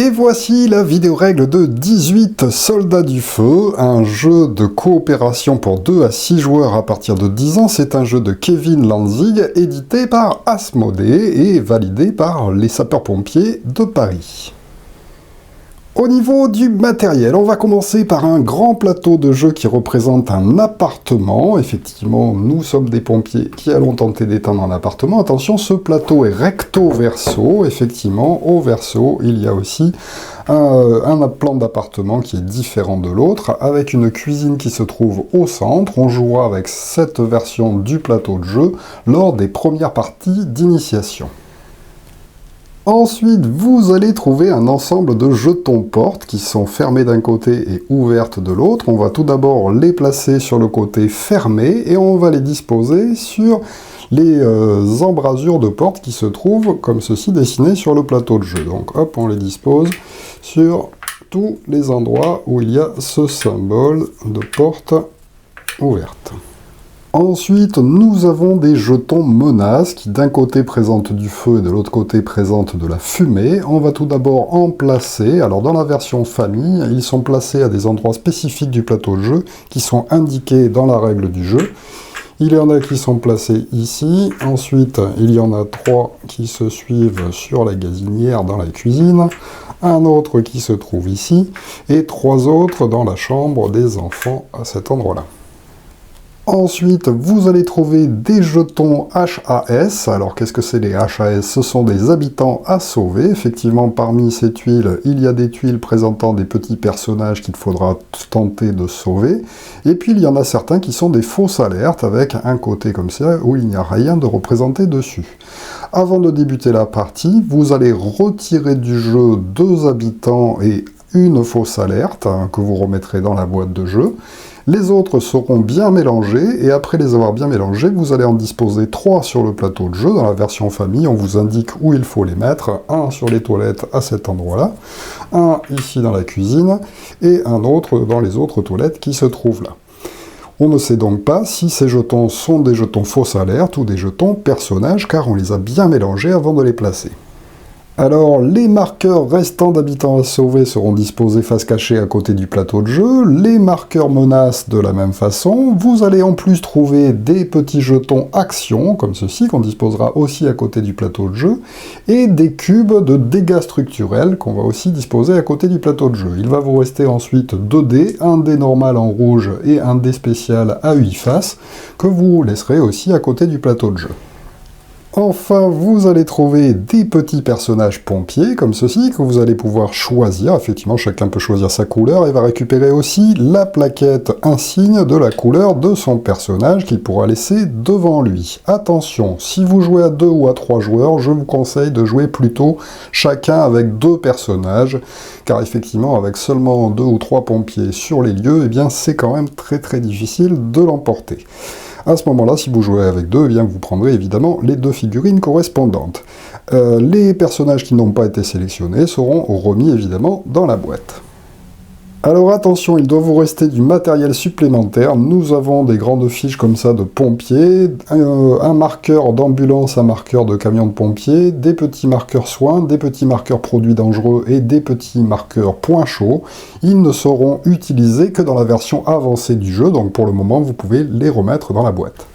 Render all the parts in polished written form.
Et voici la vidéo règle de 18 Soldats du Feu, un jeu de coopération pour 2 à 6 joueurs à partir de 10 ans. C'est un jeu de Kevin Lanzig, édité par Asmodée et validé par les sapeurs-pompiers de Paris. Au niveau du matériel, on va commencer par un grand plateau de jeu qui représente un appartement. Effectivement, nous sommes des pompiers qui allons tenter d'éteindre un appartement. Attention, ce plateau est recto-verso. Effectivement, au verso, il y a aussi un plan d'appartement qui est différent de l'autre, avec une cuisine qui se trouve au centre. On jouera avec cette version du plateau de jeu lors des premières parties d'initiation. Ensuite, vous allez trouver un ensemble de jetons portes qui sont fermés d'un côté et ouvertes de l'autre. On va tout d'abord les placer sur le côté fermé et on va les disposer sur les embrasures de porte qui se trouvent comme ceci dessinées sur le plateau de jeu. Donc hop, on les dispose sur tous les endroits où il y a ce symbole de porte ouverte. Ensuite, nous avons des jetons menaces qui d'un côté présentent du feu et de l'autre côté présentent de la fumée. On va tout d'abord en placer. Alors dans la version famille, ils sont placés à des endroits spécifiques du plateau de jeu qui sont indiqués dans la règle du jeu. Il y en a qui sont placés ici. Ensuite, il y en a 3 qui se suivent sur la gazinière dans la cuisine. Un autre qui se trouve ici. Et 3 autres dans la chambre des enfants à cet endroit-là. Ensuite, vous allez trouver des jetons HAS. Alors, qu'est-ce que c'est les HAS? Ce sont des habitants à sauver. Effectivement, parmi ces tuiles, il y a des tuiles présentant des petits personnages qu'il faudra tenter de sauver. Et puis, il y en a certains qui sont des fausses alertes, avec un côté comme ça, où il n'y a rien de représenté dessus. Avant de débuter la partie, vous allez retirer du jeu 2 habitants et une fausse alerte, que vous remettrez dans la boîte de jeu. Les autres seront bien mélangés, et après les avoir bien mélangés, vous allez en disposer 3 sur le plateau de jeu. Dans la version famille, on vous indique où il faut les mettre. Un sur les toilettes à cet endroit-là, un ici dans la cuisine, et un autre dans les autres toilettes qui se trouvent là. On ne sait donc pas si ces jetons sont des jetons fausses alertes ou des jetons personnages, car on les a bien mélangés avant de les placer. Alors, les marqueurs restants d'habitants à sauver seront disposés face cachée à côté du plateau de jeu, les marqueurs menaces de la même façon. Vous allez en plus trouver des petits jetons actions, comme ceci, qu'on disposera aussi à côté du plateau de jeu, et des cubes de dégâts structurels qu'on va aussi disposer à côté du plateau de jeu. Il va vous rester ensuite 2 dés, un dé normal en rouge et un dé spécial à 8 faces, que vous laisserez aussi à côté du plateau de jeu. Enfin, vous allez trouver des petits personnages pompiers, comme ceci, que vous allez pouvoir choisir. Effectivement, chacun peut choisir sa couleur et va récupérer aussi la plaquette insigne de la couleur de son personnage qu'il pourra laisser devant lui. Attention, si vous jouez à 2 ou à 3 joueurs, je vous conseille de jouer plutôt chacun avec 2 personnages, car effectivement, avec seulement 2 ou 3 pompiers sur les lieux, eh bien, c'est quand même très difficile de l'emporter. À ce moment-là, si vous jouez avec 2, eh bien, vous prendrez évidemment les 2 figurines correspondantes. Les personnages qui n'ont pas été sélectionnés seront remis évidemment dans la boîte. Alors attention, il doit vous rester du matériel supplémentaire. Nous avons des grandes fiches comme ça de pompiers, un marqueur d'ambulance, un marqueur de camion de pompiers, des petits marqueurs soins, des petits marqueurs produits dangereux et des petits marqueurs points chauds. Ils ne seront utilisés que dans la version avancée du jeu, donc pour le moment vous pouvez les remettre dans la boîte.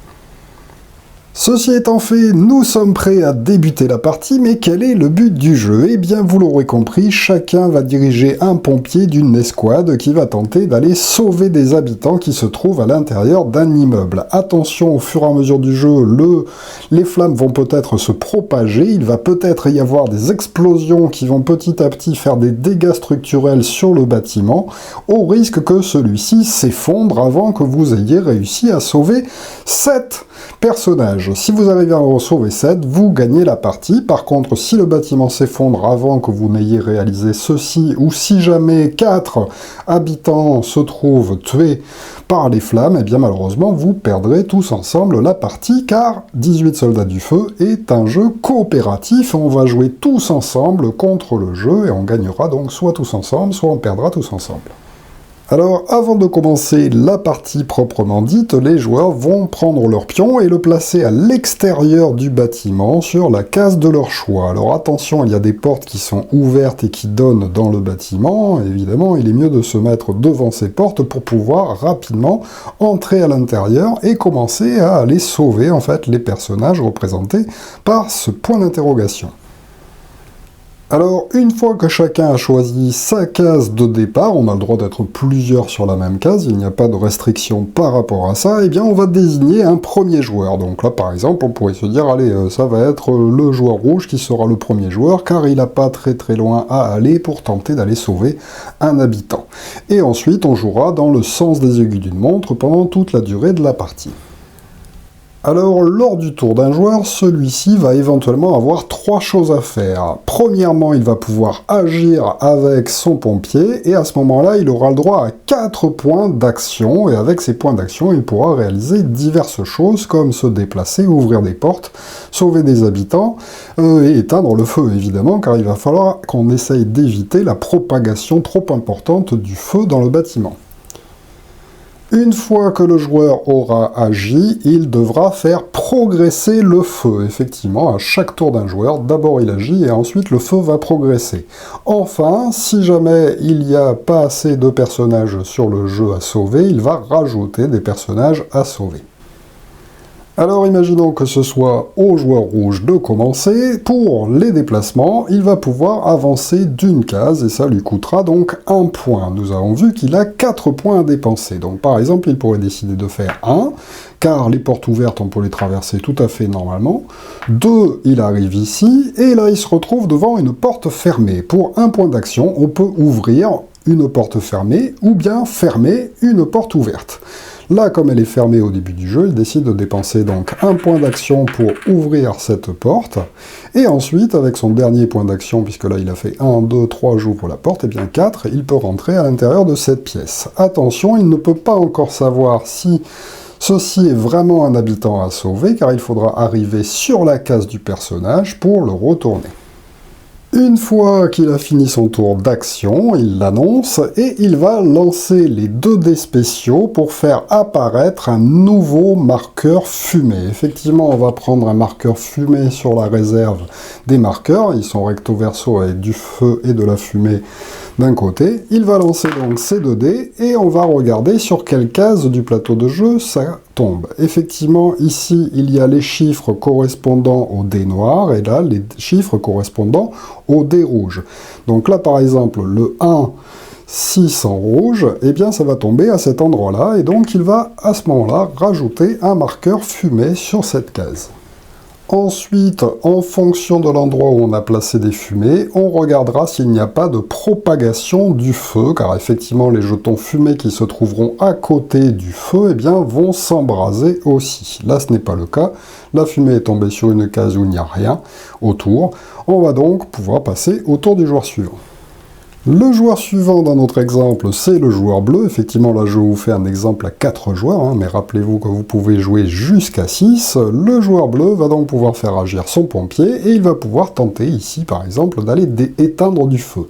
Ceci étant fait, nous sommes prêts à débuter la partie, mais quel est le but du jeu? Eh bien, vous l'aurez compris, chacun va diriger un pompier d'une escouade qui va tenter d'aller sauver des habitants qui se trouvent à l'intérieur d'un immeuble. Attention, au fur et à mesure du jeu, les flammes vont peut-être se propager, il va peut-être y avoir des explosions qui vont petit à petit faire des dégâts structurels sur le bâtiment, au risque que celui-ci s'effondre avant que vous ayez réussi à sauver 7 personnages. Si vous arrivez à en sauver 7, vous gagnez la partie. Par contre, si le bâtiment s'effondre avant que vous n'ayez réalisé ceci, ou si jamais 4 habitants se trouvent tués par les flammes, eh bien malheureusement, vous perdrez tous ensemble la partie, car 18 Soldats du Feu est un jeu coopératif. On va jouer tous ensemble contre le jeu, et on gagnera donc soit tous ensemble, soit on perdra tous ensemble. Alors, avant de commencer la partie proprement dite, les joueurs vont prendre leur pion et le placer à l'extérieur du bâtiment sur la case de leur choix. Alors attention, il y a des portes qui sont ouvertes et qui donnent dans le bâtiment. Évidemment, il est mieux de se mettre devant ces portes pour pouvoir rapidement entrer à l'intérieur et commencer à aller sauver en fait les personnages représentés par ce point d'interrogation. Alors, une fois que chacun a choisi sa case de départ, on a le droit d'être plusieurs sur la même case, il n'y a pas de restriction par rapport à ça, et bien on va désigner un premier joueur. Donc là, par exemple, on pourrait se dire, allez, ça va être le joueur rouge qui sera le premier joueur, car il n'a pas très très loin à aller pour tenter d'aller sauver un habitant. Et ensuite, on jouera dans le sens des aiguilles d'une montre pendant toute la durée de la partie. Alors, lors du tour d'un joueur, celui-ci va éventuellement avoir trois choses à faire. Premièrement, il va pouvoir agir avec son pompier, et à ce moment-là, il aura le droit à 4 points d'action, et avec ces points d'action, il pourra réaliser diverses choses, comme se déplacer, ouvrir des portes, sauver des habitants, et éteindre le feu, évidemment, car il va falloir qu'on essaye d'éviter la propagation trop importante du feu dans le bâtiment. Une fois que le joueur aura agi, il devra faire progresser le feu. Effectivement, à chaque tour d'un joueur, d'abord il agit et ensuite le feu va progresser. Enfin, si jamais il n'y a pas assez de personnages sur le jeu à sauver, il va rajouter des personnages à sauver. Alors imaginons que ce soit au joueur rouge de commencer. Pour les déplacements, il va pouvoir avancer d'une case et ça lui coûtera donc 1 point. Nous avons vu qu'il a 4 points à dépenser. Donc par exemple, il pourrait décider de faire 1, car les portes ouvertes, on peut les traverser tout à fait normalement. 2, il arrive ici, et là il se retrouve devant une porte fermée. Pour 1 point d'action, on peut ouvrir une porte fermée ou bien fermer une porte ouverte. Là, comme elle est fermée au début du jeu, il décide de dépenser donc 1 point d'action pour ouvrir cette porte. Et ensuite, avec son dernier point d'action, puisque là il a fait 1, 2, 3, j'ouvre la porte, et bien 4, il peut rentrer à l'intérieur de cette pièce. Attention, il ne peut pas encore savoir si ceci est vraiment un habitant à sauver, car il faudra arriver sur la case du personnage pour le retourner. Une fois qu'il a fini son tour d'action, il l'annonce et il va lancer les 2 dés spéciaux pour faire apparaître un nouveau marqueur fumé. Effectivement, on va prendre un marqueur fumé sur la réserve des marqueurs. Ils sont recto-verso avec du feu et de la fumée d'un côté. Il va lancer donc ces 2 dés et on va regarder sur quelle case du plateau de jeu ça tombe. Effectivement, ici, il y a les chiffres correspondant au dé noir et là, les chiffres correspondant au dé rouge. Donc là, par exemple, le 1, 6 en rouge, eh bien, ça va tomber à cet endroit-là et donc il va, à ce moment-là, rajouter un marqueur fumé sur cette case. Ensuite, en fonction de l'endroit où on a placé des fumées, on regardera s'il n'y a pas de propagation du feu, car effectivement les jetons fumés qui se trouveront à côté du feu, eh bien, vont s'embraser aussi. Là, ce n'est pas le cas. La fumée est tombée sur une case où il n'y a rien autour. On va donc pouvoir passer au tour du joueur suivant. Le joueur suivant dans notre exemple, c'est le joueur bleu. Effectivement, là, je vous fais un exemple à 4 joueurs, mais rappelez-vous que vous pouvez jouer jusqu'à 6. Le joueur bleu va donc pouvoir faire agir son pompier et il va pouvoir tenter ici, par exemple, d'aller éteindre du feu.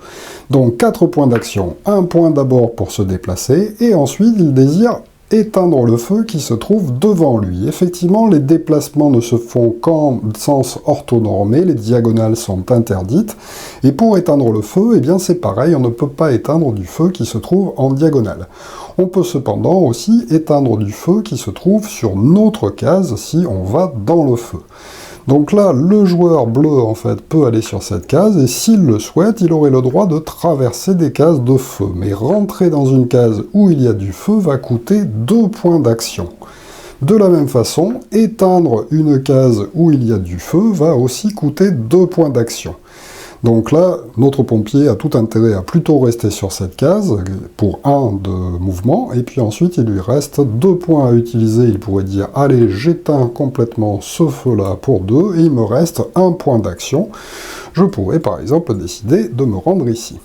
Donc, 4 points d'action. 1 point d'abord pour se déplacer et ensuite, il désire éteindre le feu qui se trouve devant lui. Effectivement, les déplacements ne se font qu'en sens orthonormé, les diagonales sont interdites, et pour éteindre le feu, eh bien c'est pareil, on ne peut pas éteindre du feu qui se trouve en diagonale. On peut cependant aussi éteindre du feu qui se trouve sur notre case si on va dans le feu. Donc là, le joueur bleu, en fait, peut aller sur cette case, et s'il le souhaite, il aurait le droit de traverser des cases de feu. Mais rentrer dans une case où il y a du feu va coûter 2 points d'action. De la même façon, éteindre une case où il y a du feu va aussi coûter 2 points d'action. Donc là, notre pompier a tout intérêt à plutôt rester sur cette case pour 1 de mouvement, et puis ensuite il lui reste 2 points à utiliser. Il pourrait dire « Allez, j'éteins complètement ce feu-là pour 2, et il me reste 1 point d'action. » Je pourrais par exemple décider de me rendre ici.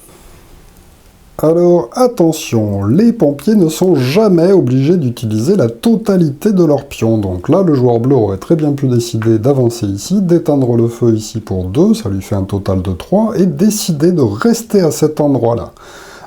Alors attention, les pompiers ne sont jamais obligés d'utiliser la totalité de leur pion. Donc là, le joueur bleu aurait très bien pu décider d'avancer ici, d'éteindre le feu ici pour 2, ça lui fait un total de 3, et décider de rester à cet endroit-là.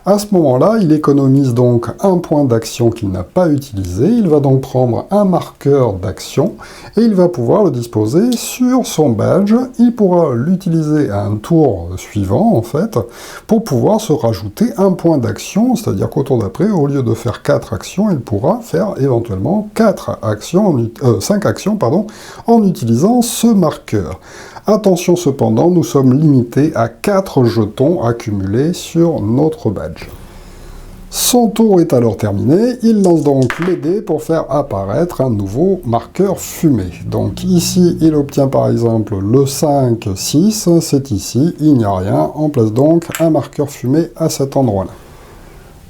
À ce moment-là, il économise donc un point d'action qu'il n'a pas utilisé. Il va donc prendre un marqueur d'action et il va pouvoir le disposer sur son badge. Il pourra l'utiliser à un tour suivant, en fait, pour pouvoir se rajouter un point d'action, c'est-à-dire qu'au tour d'après, au lieu de faire 4 actions, il pourra faire éventuellement 5 actions en utilisant ce marqueur. Attention cependant, nous sommes limités à 4 jetons accumulés sur notre badge. Son tour est alors terminé, il lance donc les dés pour faire apparaître un nouveau marqueur fumé. Donc ici, il obtient par exemple le 5, 6, c'est ici, il n'y a rien, on place donc un marqueur fumé à cet endroit-là.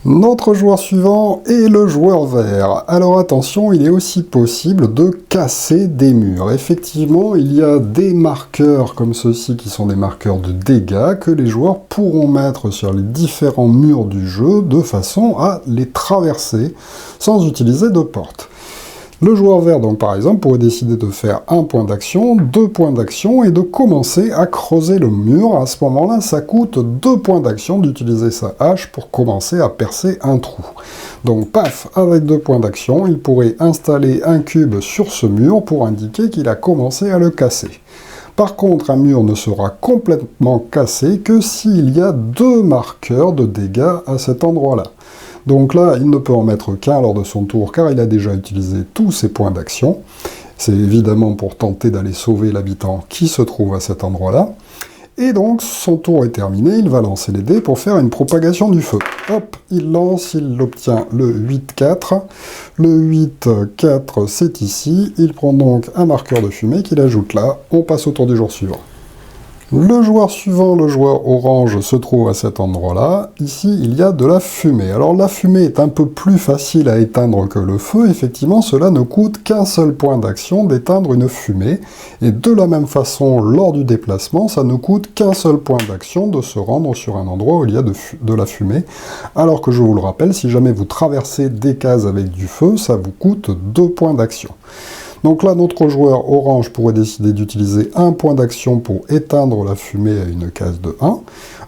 Notre joueur suivant est le joueur vert. Alors attention, il est aussi possible de casser des murs. Effectivement, il y a des marqueurs comme ceux-ci qui sont des marqueurs de dégâts que les joueurs pourront mettre sur les différents murs du jeu de façon à les traverser sans utiliser de porte. Le joueur vert, donc par exemple, pourrait décider de faire un point d'action, 2 points d'action et de commencer à creuser le mur. À ce moment-là, ça coûte 2 points d'action d'utiliser sa hache pour commencer à percer un trou. Donc paf, avec 2 points d'action, il pourrait installer un cube sur ce mur pour indiquer qu'il a commencé à le casser. Par contre, un mur ne sera complètement cassé que s'il y a 2 marqueurs de dégâts à cet endroit-là. Donc là, il ne peut en mettre qu'un lors de son tour, car il a déjà utilisé tous ses points d'action. C'est évidemment pour tenter d'aller sauver l'habitant qui se trouve à cet endroit-là. Et donc, son tour est terminé, il va lancer les dés pour faire une propagation du feu. Hop, il lance, il obtient le 8-4. Le 8-4, c'est ici. Il prend donc un marqueur de fumée qu'il ajoute là. On passe au tour du jour suivant. Le joueur suivant, le joueur orange, se trouve à cet endroit-là. Ici, il y a de la fumée. Alors la fumée est un peu plus facile à éteindre que le feu. Effectivement, cela ne coûte qu'un seul point d'action d'éteindre une fumée. Et de la même façon, lors du déplacement, ça ne coûte qu'un seul point d'action de se rendre sur un endroit où il y a de la fumée. Alors que je vous le rappelle, si jamais vous traversez des cases avec du feu, ça vous coûte 2 points d'action. Donc là, notre joueur orange pourrait décider d'utiliser un point d'action pour éteindre la fumée à une case de 1.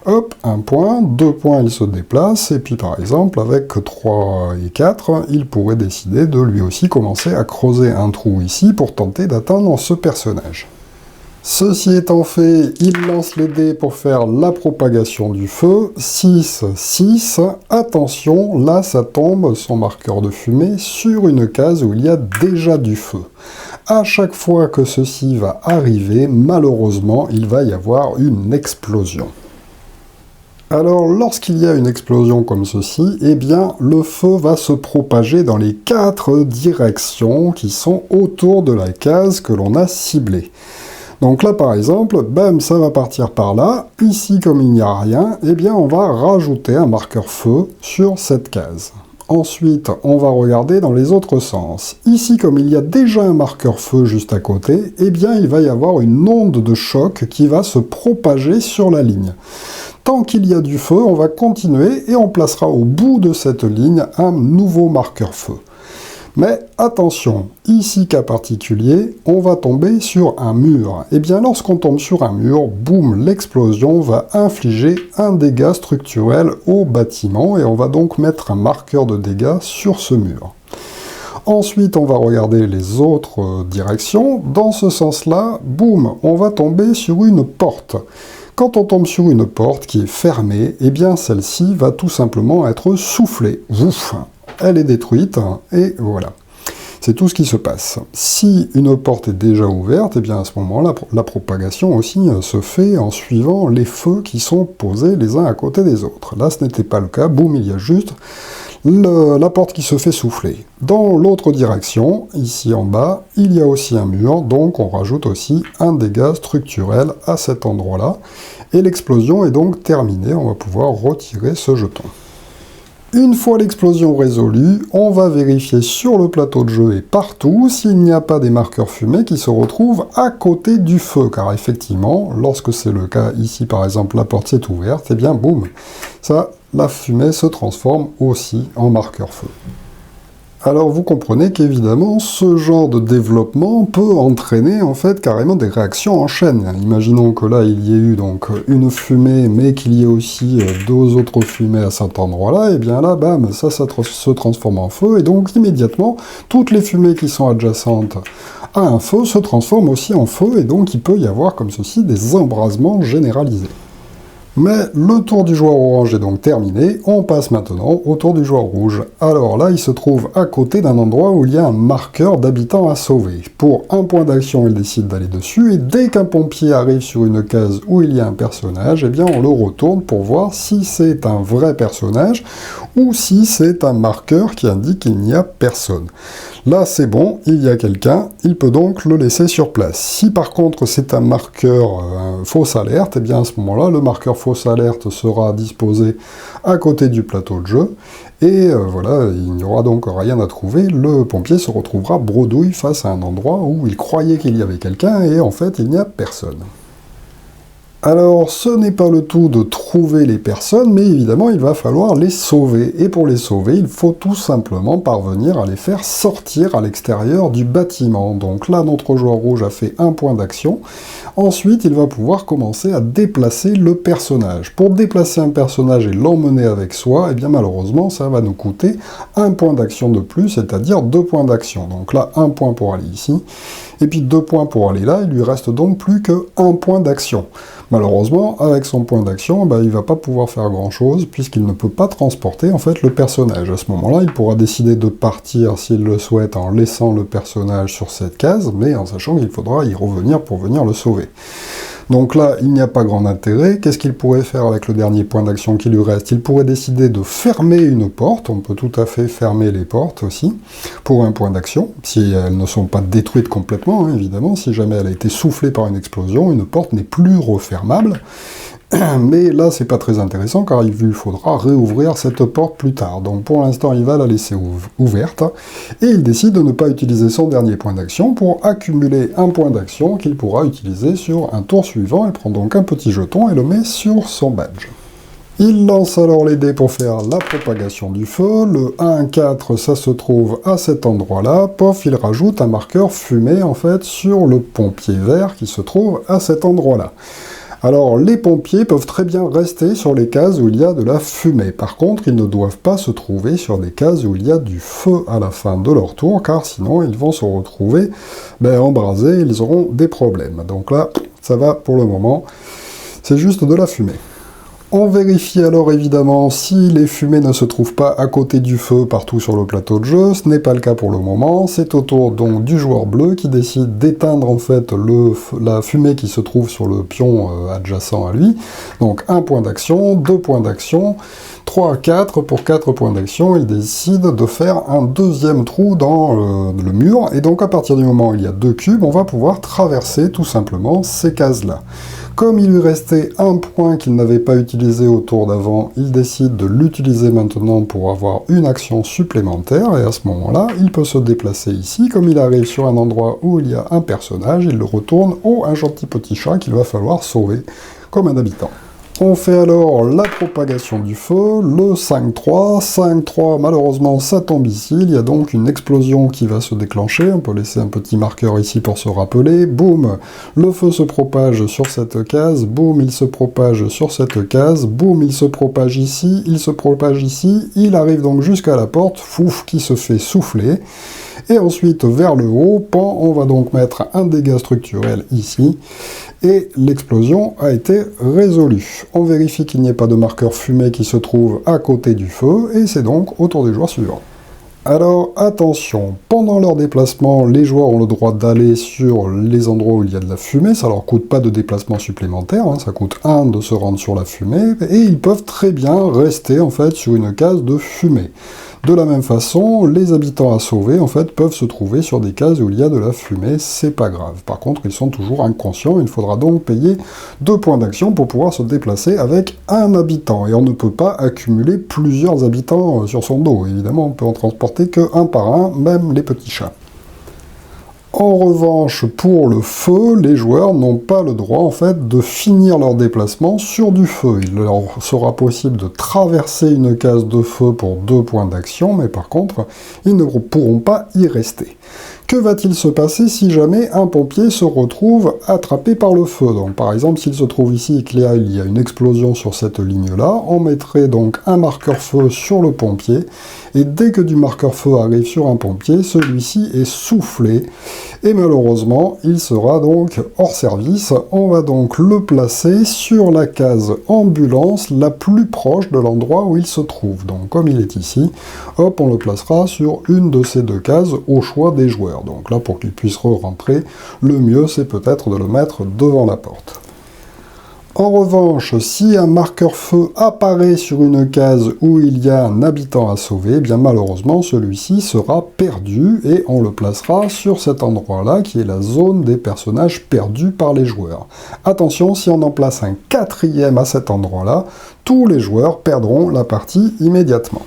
Hop, 1 point, 2 points, il se déplace, et puis par exemple, avec 3 et 4, il pourrait décider de lui aussi commencer à creuser un trou ici pour tenter d'atteindre ce personnage. Ceci étant fait, il lance les dés pour faire la propagation du feu. 6, 6. Attention, là ça tombe, son marqueur de fumée, sur une case où il y a déjà du feu. À chaque fois que ceci va arriver, malheureusement, il va y avoir une explosion. Alors, lorsqu'il y a une explosion comme ceci, eh bien, le feu va se propager dans les 4 directions qui sont autour de la case que l'on a ciblée. Donc là, par exemple, bam, ça va partir par là. Ici, comme il n'y a rien, eh bien, on va rajouter un marqueur feu sur cette case. Ensuite, on va regarder dans les autres sens. Ici, comme il y a déjà un marqueur feu juste à côté, eh bien, il va y avoir une onde de choc qui va se propager sur la ligne. Tant qu'il y a du feu, on va continuer et on placera au bout de cette ligne un nouveau marqueur feu. Mais attention, ici cas particulier, on va tomber sur un mur. Et bien lorsqu'on tombe sur un mur, boum, l'explosion va infliger un dégât structurel au bâtiment et on va donc mettre un marqueur de dégâts sur ce mur. Ensuite, on va regarder les autres directions. Dans ce sens-là, boum, on va tomber sur une porte. Quand on tombe sur une porte qui est fermée, eh bien celle-ci va tout simplement être soufflée. Ouf, elle est détruite, et voilà. C'est tout ce qui se passe. Si une porte est déjà ouverte, eh bien à ce moment-là, la propagation aussi se fait en suivant les feux qui sont posés les uns à côté des autres. Là, ce n'était pas le cas. Boum, il y a juste la porte qui se fait souffler. Dans l'autre direction, ici en bas, il y a aussi un mur, donc on rajoute aussi un dégât structurel à cet endroit-là. Et l'explosion est donc terminée, on va pouvoir retirer ce jeton. Une fois l'explosion résolue, on va vérifier sur le plateau de jeu et partout s'il n'y a pas des marqueurs fumés qui se retrouvent à côté du feu, car effectivement, lorsque c'est le cas, ici par exemple la porte s'est ouverte, et bien boum, ça, la fumée se transforme aussi en marqueur feu. Alors vous comprenez qu'évidemment, ce genre de développement peut entraîner en fait carrément des réactions en chaîne. Imaginons que là il y ait eu donc une fumée, mais qu'il y ait aussi deux autres fumées à cet endroit-là, et bien là, bam, ça se transforme en feu, et donc immédiatement, toutes les fumées qui sont adjacentes à un feu se transforment aussi en feu, et donc il peut y avoir comme ceci des embrasements généralisés. Mais le tour du joueur orange est donc terminé, on passe maintenant au tour du joueur rouge. Alors là, il se trouve à côté d'un endroit où il y a un marqueur d'habitants à sauver. Pour un point d'action, il décide d'aller dessus, et dès qu'un pompier arrive sur une case où il y a un personnage, eh bien on le retourne pour voir si c'est un vrai personnage, ou si c'est un marqueur qui indique qu'il n'y a personne. Là, c'est bon, il y a quelqu'un, il peut donc le laisser sur place. Si par contre c'est un marqueur fausse alerte, eh bien à ce moment-là, le marqueur fausse alerte sera disposé à côté du plateau de jeu, et voilà, il n'y aura donc rien à trouver, le pompier se retrouvera bredouille face à un endroit où il croyait qu'il y avait quelqu'un, et en fait il n'y a personne. Alors, ce n'est pas le tout de trouver les personnes, mais évidemment, il va falloir les sauver. Et pour les sauver, il faut tout simplement parvenir à les faire sortir à l'extérieur du bâtiment. Donc là, notre joueur rouge a fait un point d'action. Ensuite, il va pouvoir commencer à déplacer le personnage. Pour déplacer un personnage et l'emmener avec soi, eh bien malheureusement, ça va nous coûter un point d'action de plus, c'est-à-dire 2 points d'action. Donc là, 1 point pour aller ici, et puis 2 points pour aller là, il lui reste donc plus que 1 point d'action. Malheureusement, avec son point d'action, il ne va pas pouvoir faire grand-chose, puisqu'il ne peut pas transporter en fait le personnage. À ce moment-là, il pourra décider de partir s'il le souhaite en laissant le personnage sur cette case, mais en sachant qu'il faudra y revenir pour venir le sauver. Donc là, il n'y a pas grand intérêt. Qu'est-ce qu'il pourrait faire avec le dernier point d'action qui lui reste? Il pourrait décider de fermer une porte. On peut tout à fait fermer les portes aussi, pour un point d'action, si elles ne sont pas détruites complètement, hein, évidemment. Si jamais elle a été soufflée par une explosion, une porte n'est plus refermable. Mais là, c'est pas très intéressant, car il lui faudra réouvrir cette porte plus tard. Donc pour l'instant, il va la laisser ouverte, et il décide de ne pas utiliser son dernier point d'action pour accumuler un point d'action qu'il pourra utiliser sur un tour suivant. Il prend donc un petit jeton et le met sur son badge. Il lance alors les dés pour faire la propagation du feu. Le 1-4, ça se trouve à cet endroit-là. Pof, il rajoute un marqueur fumé, en fait, sur le pompier vert qui se trouve à cet endroit-là. Alors, les pompiers peuvent très bien rester sur les cases où il y a de la fumée. Par contre, ils ne doivent pas se trouver sur des cases où il y a du feu à la fin de leur tour, car sinon, ils vont se retrouver embrasés, ils auront des problèmes. Donc là, ça va pour le moment. C'est juste de la fumée. On vérifie alors évidemment si les fumées ne se trouvent pas à côté du feu partout sur le plateau de jeu. Ce n'est pas le cas pour le moment. C'est au tour donc du joueur bleu qui décide d'éteindre en fait la fumée qui se trouve sur le pion adjacent à lui. Donc 1 point d'action, 2 points d'action, 3, 4. Pour 4 points d'action, il décide de faire un deuxième trou dans le mur. Et donc à partir du moment où il y a 2 cubes, on va pouvoir traverser tout simplement ces cases-là. Comme il lui restait un point qu'il n'avait pas utilisé au tour d'avant, il décide de l'utiliser maintenant pour avoir une action supplémentaire, et à ce moment-là, il peut se déplacer ici. Comme il arrive sur un endroit où il y a un personnage, il le retourne au un gentil petit chat qu'il va falloir sauver comme un habitant. On fait alors la propagation du feu, le 5-3. 5-3, malheureusement, ça tombe ici. Il y a donc une explosion qui va se déclencher. On peut laisser un petit marqueur ici pour se rappeler. Boum, le feu se propage sur cette case. Boum, il se propage sur cette case. Boum, il se propage ici. Il se propage ici. Il arrive donc jusqu'à la porte. Fouf, qui se fait souffler. Et ensuite, vers le haut, pan, on va donc mettre un dégât structurel ici. Et l'explosion a été résolue. On vérifie qu'il n'y ait pas de marqueur fumé qui se trouve à côté du feu, et c'est donc au tour des joueurs suivants. Alors attention, pendant leur déplacement, les joueurs ont le droit d'aller sur les endroits où il y a de la fumée, ça leur coûte pas de déplacement supplémentaire, ça coûte 1 de se rendre sur la fumée, et ils peuvent très bien rester en fait sur une case de fumée. De la même façon, les habitants à sauver, en fait, peuvent se trouver sur des cases où il y a de la fumée, c'est pas grave. Par contre, ils sont toujours inconscients, il faudra donc payer 2 points d'action pour pouvoir se déplacer avec un habitant. Et on ne peut pas accumuler plusieurs habitants sur son dos. Évidemment, on peut en transporter que un par un, même les petits chats. En revanche, pour le feu, les joueurs n'ont pas le droit en fait de finir leur déplacement sur du feu. Il leur sera possible de traverser une case de feu pour 2 points d'action, mais par contre, ils ne pourront pas y rester. Que va-t-il se passer si jamais un pompier se retrouve attrapé par le feu? Donc par exemple, s'il se trouve ici et qu'il y a une explosion sur cette ligne-là, on mettrait donc un marqueur feu sur le pompier, et dès que du marqueur feu arrive sur un pompier, celui-ci est soufflé, et malheureusement, il sera donc hors service. On va donc le placer sur la case ambulance la plus proche de l'endroit où il se trouve. Donc comme il est ici, hop, on le placera sur une de ces 2 cases au choix des joueurs. Donc là, pour qu'il puisse re-rentrer, le mieux c'est peut-être de le mettre devant la porte. En revanche, si un marqueur feu apparaît sur une case où il y a un habitant à sauver, eh bien malheureusement celui-ci sera perdu et on le placera sur cet endroit-là qui est la zone des personnages perdus par les joueurs. Attention, si on en place un 4e à cet endroit-là, tous les joueurs perdront la partie immédiatement.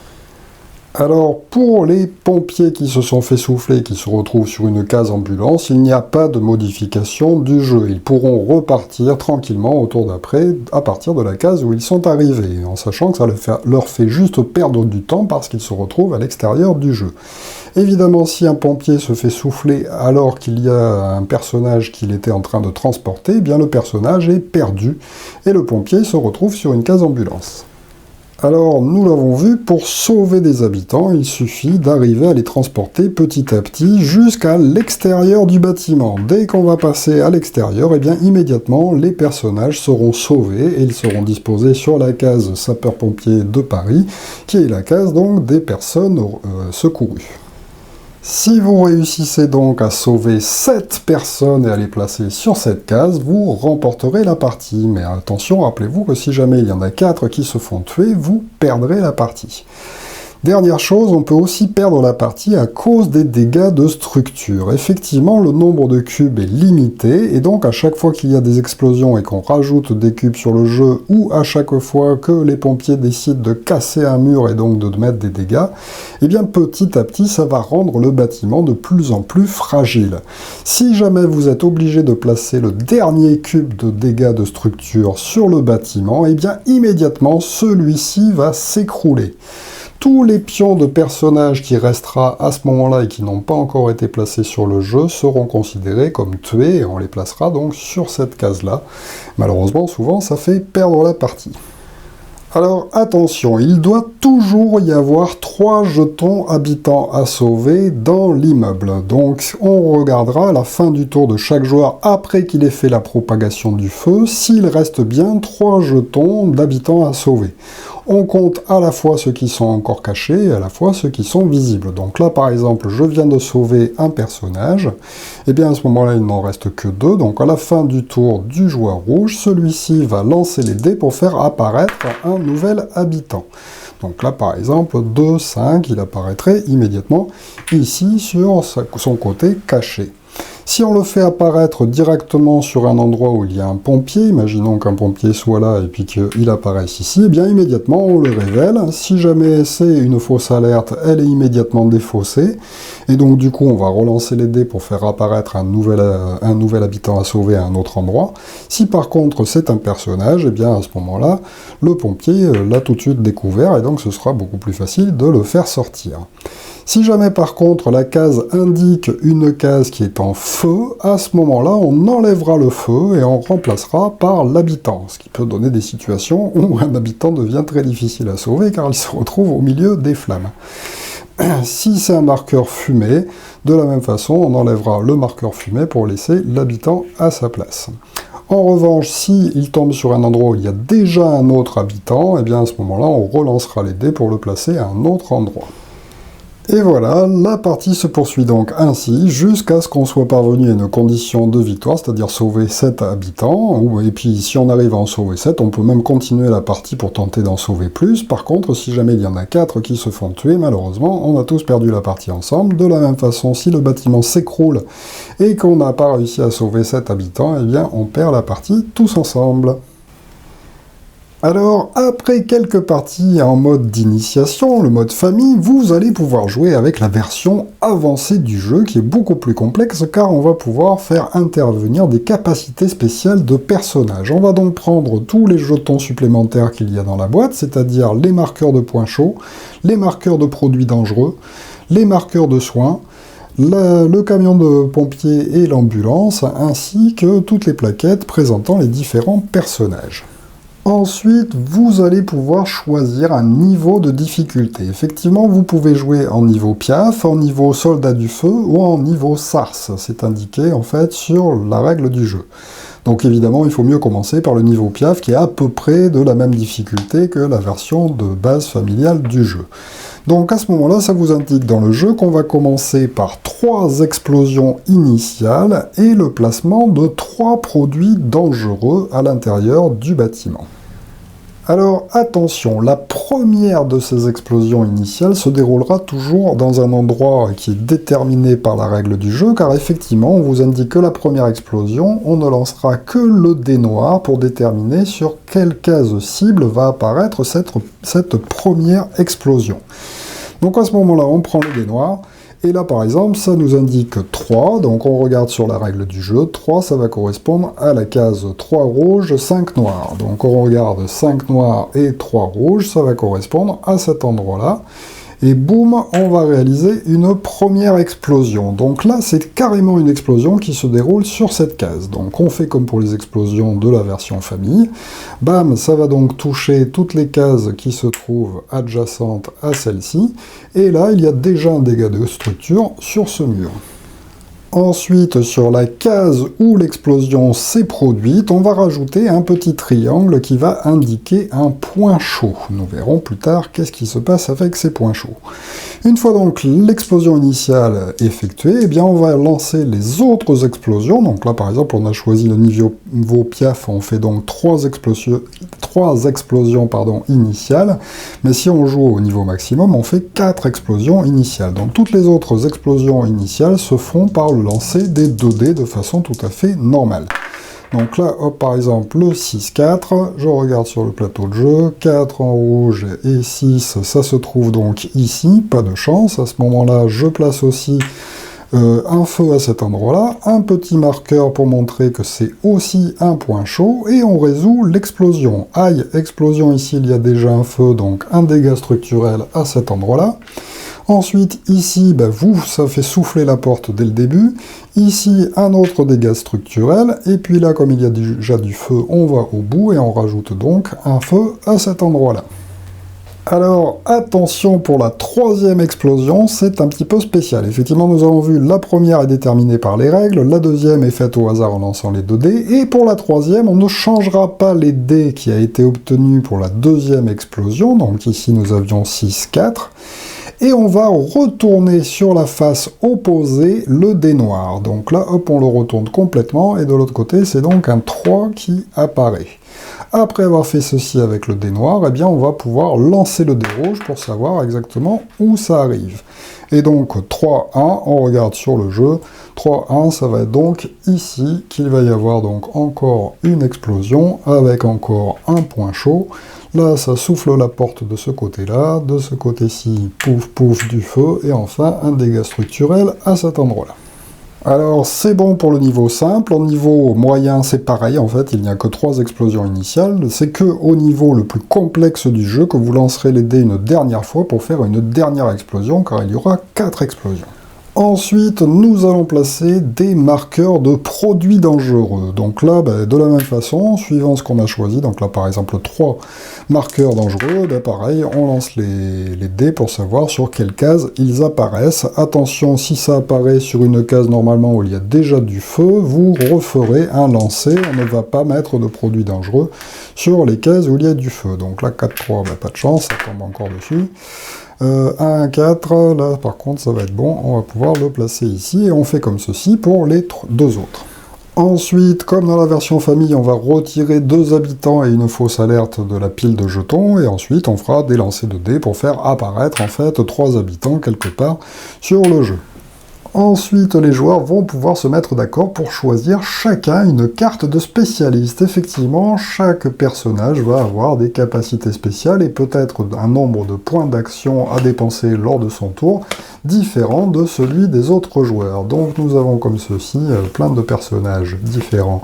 Alors, pour les pompiers qui se sont fait souffler, qui se retrouvent sur une case ambulance, il n'y a pas de modification du jeu. Ils pourront repartir tranquillement au tour d'après, à partir de la case où ils sont arrivés, en sachant que ça leur fait juste perdre du temps parce qu'ils se retrouvent à l'extérieur du jeu. Évidemment, si un pompier se fait souffler alors qu'il y a un personnage qu'il était en train de transporter, eh bien le personnage est perdu, et le pompier se retrouve sur une case ambulance. Alors, nous l'avons vu, pour sauver des habitants, il suffit d'arriver à les transporter petit à petit jusqu'à l'extérieur du bâtiment. Dès qu'on va passer à l'extérieur, eh bien immédiatement, les personnages seront sauvés et ils seront disposés sur la case sapeurs-pompiers de Paris, qui est la case donc des personnes secourues. Si vous réussissez donc à sauver 7 personnes et à les placer sur cette case, vous remporterez la partie. Mais attention, rappelez-vous que si jamais il y en a 4 qui se font tuer, vous perdrez la partie. Dernière chose, on peut aussi perdre la partie à cause des dégâts de structure. Effectivement, le nombre de cubes est limité, et donc à chaque fois qu'il y a des explosions et qu'on rajoute des cubes sur le jeu, ou à chaque fois que les pompiers décident de casser un mur et donc de mettre des dégâts, eh bien petit à petit, ça va rendre le bâtiment de plus en plus fragile. Si jamais vous êtes obligé de placer le dernier cube de dégâts de structure sur le bâtiment, eh bien immédiatement, celui-ci va s'écrouler. Tous les pions de personnages qui restera à ce moment-là et qui n'ont pas encore été placés sur le jeu seront considérés comme tués et on les placera donc sur cette case-là. Malheureusement, souvent, ça fait perdre la partie. Alors attention, il doit toujours y avoir 3 jetons habitants à sauver dans l'immeuble. Donc on regardera à la fin du tour de chaque joueur, après qu'il ait fait la propagation du feu, s'il reste bien 3 jetons d'habitants à sauver. On compte à la fois ceux qui sont encore cachés et à la fois ceux qui sont visibles. Donc là par exemple, je viens de sauver un personnage, et bien à ce moment-là il n'en reste que 2, donc à la fin du tour du joueur rouge, celui-ci va lancer les dés pour faire apparaître un nouvel habitant. Donc là par exemple, 2, 5, il apparaîtrait immédiatement ici sur son côté caché. Si on le fait apparaître directement sur un endroit où il y a un pompier, imaginons qu'un pompier soit là et puis qu'il apparaisse ici, et bien immédiatement on le révèle. Si jamais c'est une fausse alerte, elle est immédiatement défaussée, et donc du coup on va relancer les dés pour faire apparaître un nouvel habitant à sauver à un autre endroit. Si par contre c'est un personnage, et bien à ce moment-là, le pompier l'a tout de suite découvert, et donc ce sera beaucoup plus facile de le faire sortir. Si jamais par contre la case indique une case qui est en feu, à ce moment-là on enlèvera le feu et on remplacera par l'habitant, ce qui peut donner des situations où un habitant devient très difficile à sauver car il se retrouve au milieu des flammes. Si c'est un marqueur fumé, de la même façon on enlèvera le marqueur fumé pour laisser l'habitant à sa place. En revanche, s'il tombe sur un endroit où il y a déjà un autre habitant, et bien à ce moment-là on relancera les dés pour le placer à un autre endroit. Et voilà, la partie se poursuit donc ainsi, jusqu'à ce qu'on soit parvenu à une condition de victoire, c'est-à-dire sauver 7 habitants, et puis si on arrive à en sauver 7, on peut même continuer la partie pour tenter d'en sauver plus. Par contre, si jamais il y en a 4 qui se font tuer, malheureusement, on a tous perdu la partie ensemble. De la même façon, si le bâtiment s'écroule et qu'on n'a pas réussi à sauver 7 habitants, eh bien on perd la partie tous ensemble. Alors, après quelques parties en mode d'initiation, le mode famille, vous allez pouvoir jouer avec la version avancée du jeu qui est beaucoup plus complexe car on va pouvoir faire intervenir des capacités spéciales de personnages. On va donc prendre tous les jetons supplémentaires qu'il y a dans la boîte, c'est-à-dire les marqueurs de points chauds, les marqueurs de produits dangereux, les marqueurs de soins, le camion de pompiers et l'ambulance, ainsi que toutes les plaquettes présentant les différents personnages. Ensuite, vous allez pouvoir choisir un niveau de difficulté. Effectivement, vous pouvez jouer en niveau Piaf, en niveau Soldat du Feu ou en niveau SARS. C'est indiqué en fait sur la règle du jeu. Donc évidemment, il faut mieux commencer par le niveau Piaf qui est à peu près de la même difficulté que la version de base familiale du jeu. Donc à ce moment-là, ça vous indique dans le jeu qu'on va commencer par 3 explosions initiales et le placement de 3 produits dangereux à l'intérieur du bâtiment. Alors attention, la première de ces explosions initiales se déroulera toujours dans un endroit qui est déterminé par la règle du jeu, car effectivement, on vous indique que la première explosion, on ne lancera que le dé noir pour déterminer sur quelle case cible va apparaître cette première explosion. Donc à ce moment-là, on prend le dé noir, et là par exemple, ça nous indique 3, donc on regarde sur la règle du jeu, 3 ça va correspondre à la case 3 rouge, 5 noirs. Donc on regarde 5 noirs et 3 rouges, ça va correspondre à cet endroit-là. Et boum, on va réaliser une première explosion. Donc là, c'est carrément une explosion qui se déroule sur cette case. Donc on fait comme pour les explosions de la version famille. Bam, ça va donc toucher toutes les cases qui se trouvent adjacentes à celle-ci. Et là, il y a déjà un dégât de structure sur ce mur. Ensuite, sur la case où l'explosion s'est produite, on va rajouter un petit triangle qui va indiquer un point chaud. Nous verrons plus tard qu'est-ce qui se passe avec ces points chauds. Une fois donc l'explosion initiale effectuée, eh bien on va lancer les autres explosions. Donc là, par exemple, on a choisi le niveau Piaf, on fait donc 3 explosions initiales. Mais si on joue au niveau maximum, on fait 4 explosions initiales. Donc toutes les autres explosions initiales se font par le lancer des 2 dés de façon tout à fait normale. Donc là, hop, par exemple, le 6-4, je regarde sur le plateau de jeu, 4 en rouge et 6, ça se trouve donc ici, pas de chance. À ce moment-là, je place aussi un feu à cet endroit-là, un petit marqueur pour montrer que c'est aussi un point chaud, et on résout l'explosion. Aïe, explosion ici, il y a déjà un feu, donc un dégât structurel à cet endroit-là. Ensuite, ici, ça fait souffler la porte dès le début. Ici, un autre dégât structurel. Et puis là, comme il y a déjà du feu, on va au bout et on rajoute donc un feu à cet endroit-là. Alors, attention pour la troisième explosion, c'est un petit peu spécial. Effectivement, nous avons vu la première est déterminée par les règles, la deuxième est faite au hasard en lançant les 2 dés, et pour la troisième, on ne changera pas les dés qui a été obtenu pour la deuxième explosion, donc ici nous avions 6-4, et on va retourner sur la face opposée le dé noir. Donc là, hop, on le retourne complètement, et de l'autre côté, c'est donc un 3 qui apparaît. Après avoir fait ceci avec le dé noir, eh bien on va pouvoir lancer le dé rouge pour savoir exactement où ça arrive. Et donc 3-1, on regarde sur le jeu, 3-1, ça va être donc ici qu'il va y avoir donc encore une explosion avec encore un point chaud. Là, ça souffle la porte de ce côté-là, de ce côté-ci, pouf pouf du feu, et enfin un dégât structurel à cet endroit-là. Alors, c'est bon pour le niveau simple. Au niveau moyen, c'est pareil, en fait, il n'y a que 3 explosions initiales. C'est que au niveau le plus complexe du jeu que vous lancerez les dés une dernière fois pour faire une dernière explosion, car il y aura 4 explosions. Ensuite, nous allons placer des marqueurs de produits dangereux. Donc là, de la même façon, suivant ce qu'on a choisi, donc là par exemple 3 marqueurs dangereux, pareil, on lance les dés pour savoir sur quelle case ils apparaissent. Attention, si ça apparaît sur une case normalement où il y a déjà du feu, vous referez un lancer, on ne va pas mettre de produits dangereux sur les cases où il y a du feu. Donc là, 4-3, pas de chance, ça tombe encore dessus. 1-4, là par contre ça va être bon, on va pouvoir le placer ici, et on fait comme ceci pour les 2 autres. Ensuite, comme dans la version famille, on va retirer 2 habitants et une fausse alerte de la pile de jetons, et ensuite on fera des lancers de dés pour faire apparaître en fait 3 habitants quelque part sur le jeu. Ensuite, les joueurs vont pouvoir se mettre d'accord pour choisir chacun une carte de spécialiste. Effectivement, chaque personnage va avoir des capacités spéciales et peut-être un nombre de points d'action à dépenser lors de son tour différent de celui des autres joueurs. Donc nous avons comme ceci plein de personnages différents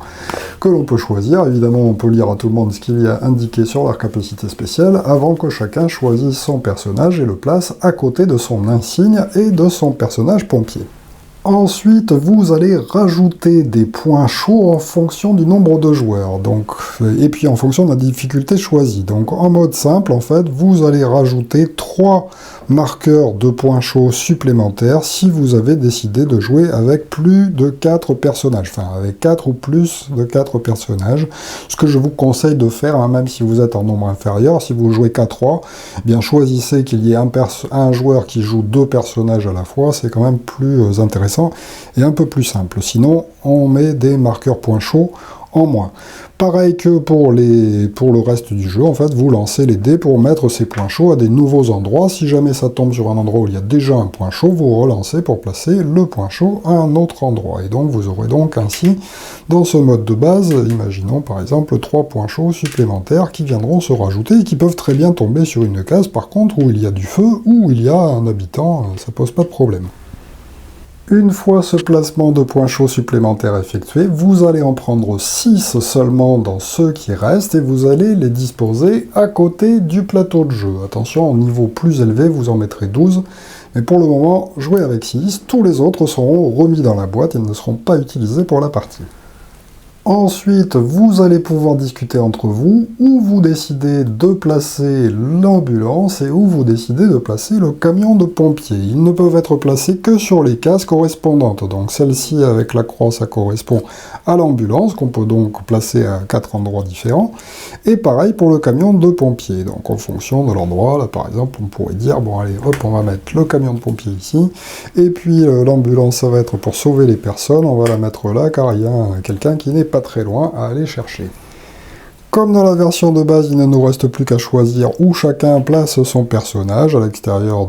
que l'on peut choisir. Évidemment, on peut lire à tout le monde ce qu'il y a indiqué sur leur capacité spéciale avant que chacun choisisse son personnage et le place à côté de son insigne et de son personnage pompier. Ensuite, vous allez rajouter des points chauds en fonction du nombre de joueurs, et puis en fonction de la difficulté choisie. Donc en mode simple, en fait, vous allez rajouter 3 marqueurs de points chauds supplémentaires si vous avez décidé de jouer avec plus de 4 personnages, enfin avec 4 ou plus de 4 personnages, ce que je vous conseille de faire, hein, même si vous êtes en nombre inférieur. Si vous jouez qu'à 3, eh bien choisissez qu'il y ait un joueur qui joue 2 personnages à la fois, c'est quand même plus intéressant et un peu plus simple. Sinon, on met des marqueurs points chauds en moins. Pareil que pour le reste du jeu, en fait, vous lancez les dés pour mettre ces points chauds à des nouveaux endroits. Si jamais ça tombe sur un endroit où il y a déjà un point chaud, vous relancez pour placer le point chaud à un autre endroit. Et donc, vous aurez donc ainsi, dans ce mode de base, imaginons par exemple 3 points chauds supplémentaires qui viendront se rajouter et qui peuvent très bien tomber sur une case, par contre, où il y a du feu ou où il y a un habitant, ça pose pas de problème. Une fois ce placement de points chauds supplémentaires effectué, vous allez en prendre 6 seulement dans ceux qui restent et vous allez les disposer à côté du plateau de jeu. Attention, au niveau plus élevé, vous en mettrez 12, mais pour le moment, jouez avec 6. Tous les autres seront remis dans la boîte et ne seront pas utilisés pour la partie. Ensuite, vous allez pouvoir discuter entre vous où vous décidez de placer l'ambulance et où vous décidez de placer le camion de pompiers. Ils ne peuvent être placés que sur les cases correspondantes. Donc celle-ci avec la croix, ça correspond à l'ambulance, qu'on peut donc placer à 4 endroits différents. Et pareil pour le camion de pompiers. Donc en fonction de l'endroit, là par exemple, on pourrait dire, bon allez, hop, on va mettre le camion de pompiers ici. Et puis l'ambulance, ça va être pour sauver les personnes, on va la mettre là, car il y a quelqu'un qui n'est pas très loin à aller chercher. Comme dans la version de base, il ne nous reste plus qu'à choisir où chacun place son personnage à l'extérieur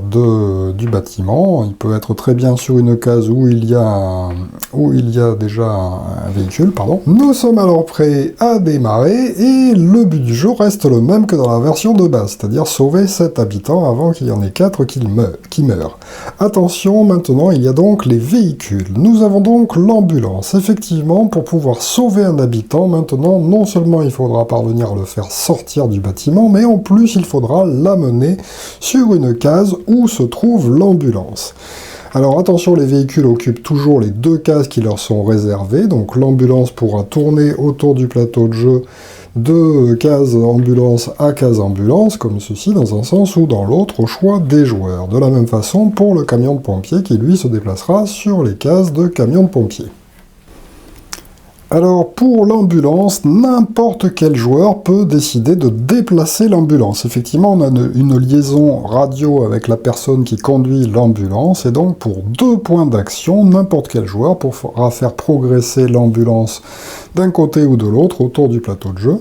du bâtiment. Il peut être très bien sur une case où il y a déjà un véhicule, pardon. Nous sommes alors prêts à démarrer et le but du jeu reste le même que dans la version de base, c'est-à-dire sauver 7 habitants avant qu'il y en ait 4 qui meurent. Attention, maintenant il y a donc les véhicules. Nous avons donc l'ambulance. Effectivement, pour pouvoir sauver un habitant, maintenant, non seulement il faudra parvenir à le faire sortir du bâtiment, mais en plus il faudra l'amener sur une case où se trouve l'ambulance. Alors attention, les véhicules occupent toujours les 2 cases qui leur sont réservées, donc l'ambulance pourra tourner autour du plateau de jeu de case ambulance à case ambulance, comme ceci, dans un sens ou dans l'autre, au choix des joueurs. De la même façon pour le camion de pompier qui lui se déplacera sur les cases de camion de pompier. Alors pour l'ambulance, n'importe quel joueur peut décider de déplacer l'ambulance. Effectivement, on a une liaison radio avec la personne qui conduit l'ambulance, et donc pour 2 points d'action, n'importe quel joueur pourra faire progresser l'ambulance d'un côté ou de l'autre autour du plateau de jeu,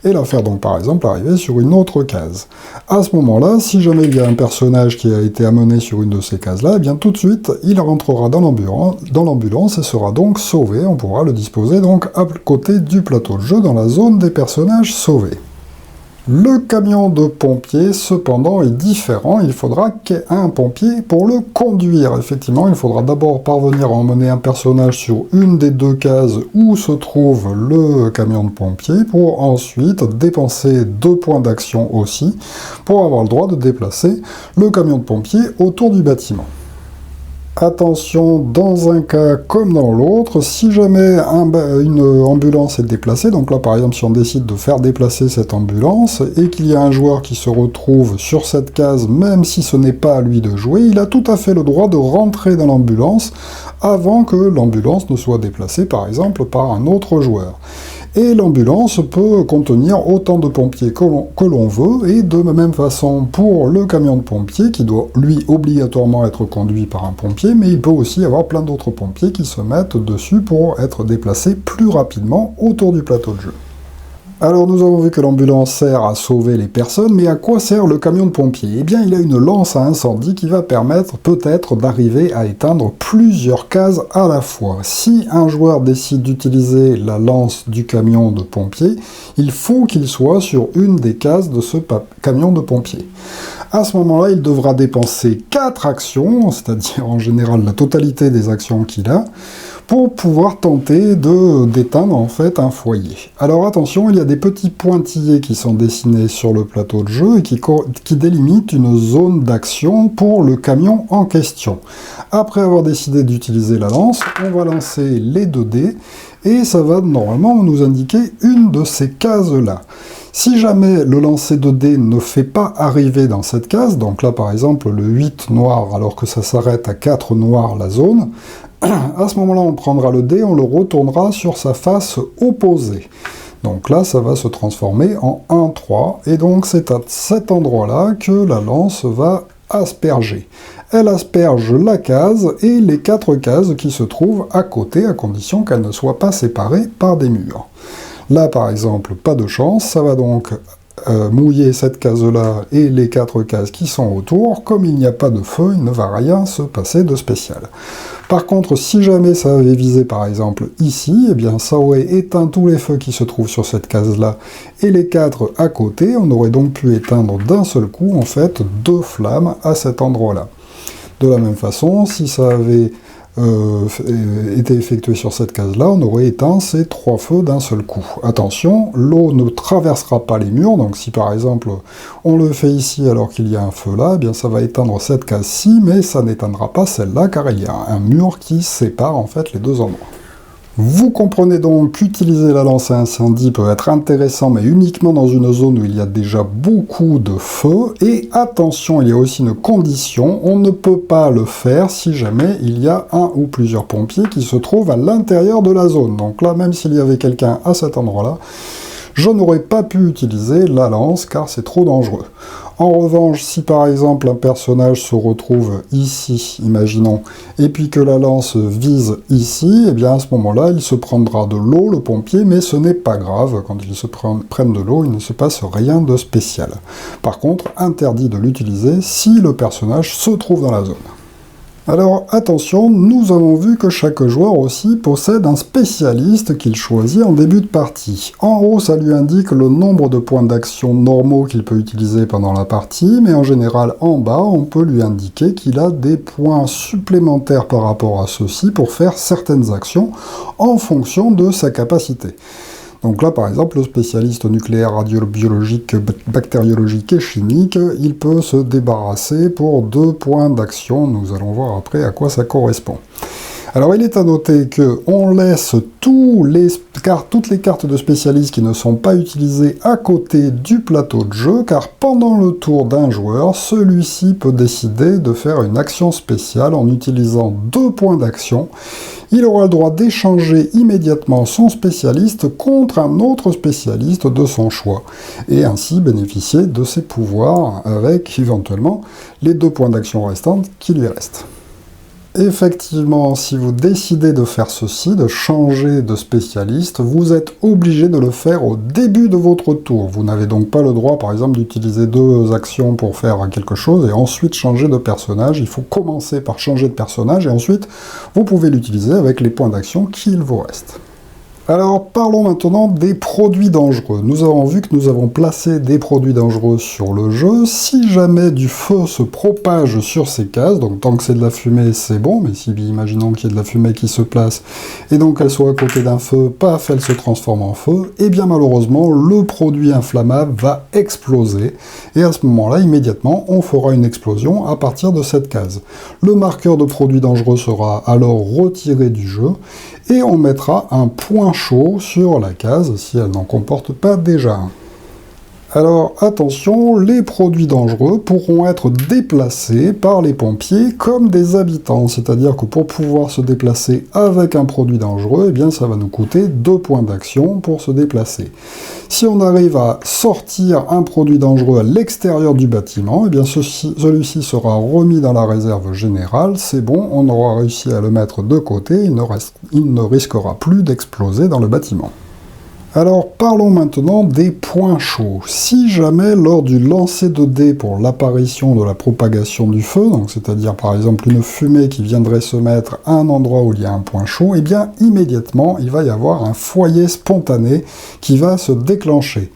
et la faire donc par exemple arriver sur une autre case. À ce moment-là, si jamais il y a un personnage qui a été amené sur une de ces cases-là, eh bien tout de suite, il rentrera dans l'ambulance et sera donc sauvé. On pourra le disposer donc à côté du plateau de jeu dans la zone des personnages sauvés. Le camion de pompier, cependant, est différent. Il faudra qu'il y ait un pompier pour le conduire. Effectivement, il faudra d'abord parvenir à emmener un personnage sur une des 2 cases où se trouve le camion de pompier, pour ensuite dépenser 2 points d'action aussi, pour avoir le droit de déplacer le camion de pompier autour du bâtiment. Attention, dans un cas comme dans l'autre, si jamais une ambulance est déplacée, donc là par exemple si on décide de faire déplacer cette ambulance et qu'il y a un joueur qui se retrouve sur cette case, même si ce n'est pas à lui de jouer, il a tout à fait le droit de rentrer dans l'ambulance avant que l'ambulance ne soit déplacée par exemple par un autre joueur. Et l'ambulance peut contenir autant de pompiers que l'on veut, et de la même façon pour le camion de pompier, qui doit lui obligatoirement être conduit par un pompier, mais il peut aussi y avoir plein d'autres pompiers qui se mettent dessus pour être déplacés plus rapidement autour du plateau de jeu. Alors nous avons vu que l'ambulance sert à sauver les personnes, mais à quoi sert le camion de pompiers? Eh bien il a une lance à incendie qui va permettre peut-être d'arriver à éteindre plusieurs cases à la fois. Si un joueur décide d'utiliser la lance du camion de pompiers, il faut qu'il soit sur une des cases de ce camion de pompiers. À ce moment-là, il devra dépenser 4 actions, c'est-à-dire en général la totalité des actions qu'il a, pour pouvoir tenter d'éteindre en fait un foyer. Alors attention, il y a des petits pointillés qui sont dessinés sur le plateau de jeu et qui délimitent une zone d'action pour le camion en question. Après avoir décidé d'utiliser la lance, on va lancer les 2 dés et ça va normalement nous indiquer une de ces cases-là. Si jamais le lancer de dés ne fait pas arriver dans cette case, donc là par exemple le 8 noir alors que ça s'arrête à 4 noirs la zone, à ce moment-là on prendra le dé, on le retournera sur sa face opposée. Donc là ça va se transformer en 1-3, et donc c'est à cet endroit-là que la lance va asperger. Elle asperge la case et les 4 cases qui se trouvent à côté, à condition qu'elles ne soient pas séparées par des murs. Là, par exemple, pas de chance, ça va donc mouiller cette case-là et les 4 cases qui sont autour. Comme il n'y a pas de feu, il ne va rien se passer de spécial. Par contre, si jamais ça avait visé, par exemple, ici, eh bien, ça aurait éteint tous les feux qui se trouvent sur cette case-là et les 4 à côté. On aurait donc pu éteindre d'un seul coup, en fait, 2 flammes à cet endroit-là. De la même façon, si ça avait été effectué sur cette case-là, on aurait éteint ces 3 feux d'un seul coup. Attention, l'eau ne traversera pas les murs, donc si par exemple on le fait ici alors qu'il y a un feu là, eh bien ça va éteindre cette case-ci, mais ça n'éteindra pas celle-là, car il y a un mur qui sépare en fait les 2 endroits. Vous comprenez donc qu'utiliser la lance à incendie peut être intéressant, mais uniquement dans une zone où il y a déjà beaucoup de feu. Et attention, il y a aussi une condition, on ne peut pas le faire si jamais il y a un ou plusieurs pompiers qui se trouvent à l'intérieur de la zone. Donc là, même s'il y avait quelqu'un à cet endroit-là, je n'aurais pas pu utiliser la lance car c'est trop dangereux. En revanche, si par exemple un personnage se retrouve ici, imaginons, et puis que la lance vise ici, eh bien à ce moment-là, il se prendra de l'eau, le pompier, mais ce n'est pas grave. Quand ils se prennent de l'eau, il ne se passe rien de spécial. Par contre, interdit de l'utiliser si le personnage se trouve dans la zone. Alors attention, nous avons vu que chaque joueur aussi possède un spécialiste qu'il choisit en début de partie. En haut, ça lui indique le nombre de points d'action normaux qu'il peut utiliser pendant la partie, mais en général en bas, on peut lui indiquer qu'il a des points supplémentaires par rapport à ceux-ci pour faire certaines actions en fonction de sa capacité. Donc là, par exemple, le spécialiste nucléaire, radiobiologique, bactériologique et chimique, il peut se débarrasser pour 2 points d'action. Nous allons voir après à quoi ça correspond. Alors il est à noter qu'on laisse toutes les cartes de spécialistes qui ne sont pas utilisées à côté du plateau de jeu, car pendant le tour d'un joueur, celui-ci peut décider de faire une action spéciale en utilisant 2 points d'action. Il aura le droit d'échanger immédiatement son spécialiste contre un autre spécialiste de son choix, et ainsi bénéficier de ses pouvoirs avec éventuellement les 2 points d'action restants qui lui restent. Effectivement, si vous décidez de faire ceci, de changer de spécialiste, vous êtes obligé de le faire au début de votre tour. Vous n'avez donc pas le droit, par exemple, d'utiliser 2 actions pour faire quelque chose et ensuite changer de personnage. Il faut commencer par changer de personnage et ensuite, vous pouvez l'utiliser avec les points d'action qu'il vous reste. Alors, parlons maintenant des produits dangereux. Nous avons vu que nous avons placé des produits dangereux sur le jeu. Si jamais du feu se propage sur ces cases, donc tant que c'est de la fumée, c'est bon, mais si imaginons qu'il y ait de la fumée qui se place, et donc elle soit à côté d'un feu, paf, elle se transforme en feu, et bien malheureusement, le produit inflammable va exploser, et à ce moment-là, immédiatement, on fera une explosion à partir de cette case. Le marqueur de produits dangereux sera alors retiré du jeu, et on mettra un point chaud sur la case si elle n'en comporte pas déjà un. Alors attention, les produits dangereux pourront être déplacés par les pompiers comme des habitants, c'est-à-dire que pour pouvoir se déplacer avec un produit dangereux, eh bien ça va nous coûter 2 points d'action pour se déplacer. Si on arrive à sortir un produit dangereux à l'extérieur du bâtiment, eh bien celui-ci sera remis dans la réserve générale, c'est bon, on aura réussi à le mettre de côté, il ne risquera plus d'exploser dans le bâtiment. Alors parlons maintenant des points chauds. Si jamais lors du lancer de dés pour l'apparition de la propagation du feu, donc c'est-à-dire par exemple une fumée qui viendrait se mettre à un endroit où il y a un point chaud, et bien immédiatement il va y avoir un foyer spontané qui va se déclencher.